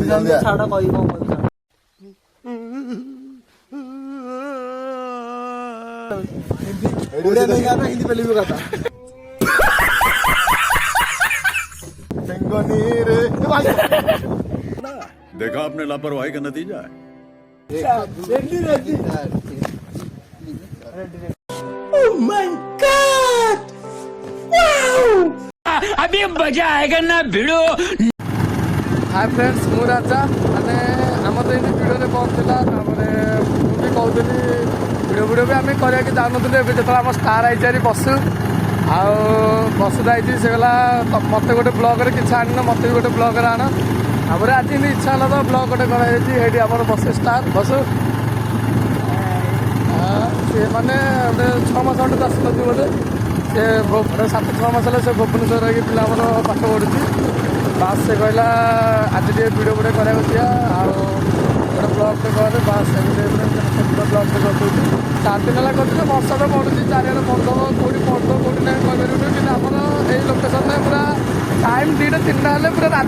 ଛାଡ କହି କଣ हिंदी पहले भी था देखा आपने लापरवाही का नतीजा है। Oh my God! Wow! अभी मजा आएगा ना भिड़ो। हाय फ्रेंड्स मु राजा मैंने आम तो ये भिडियो बंद थी मुझे कहती भिडियो भिडियो भी आम करा जाऊन जो आम स्टार आई बसु आउ बस जाइए से गला मत गोटे ब्लग्रे किसी आन मत भी गोटे ब्लग्रे आण तापर आज इच्छा है तो ब्लग गोटे कराई आम बस स्टार बसु सी मैंने 6 मास खंडे आस बोले से 7-6 मास है से भुवनेश्वर रही पिला पाठ पढ़ुची बास से कहला आज टे भिडियो भिडियो कराया गोटे ब्लगटे कले बास ब्लगटे कर 4 दिन है करते वर्षा तो पड़ुची चारिड़े बंद कौटी पड़ो कौटी ना कहीपर कि आमर यही लोकेशन पूरा टाइम 2टा 3टा हेल्ले पूरा रात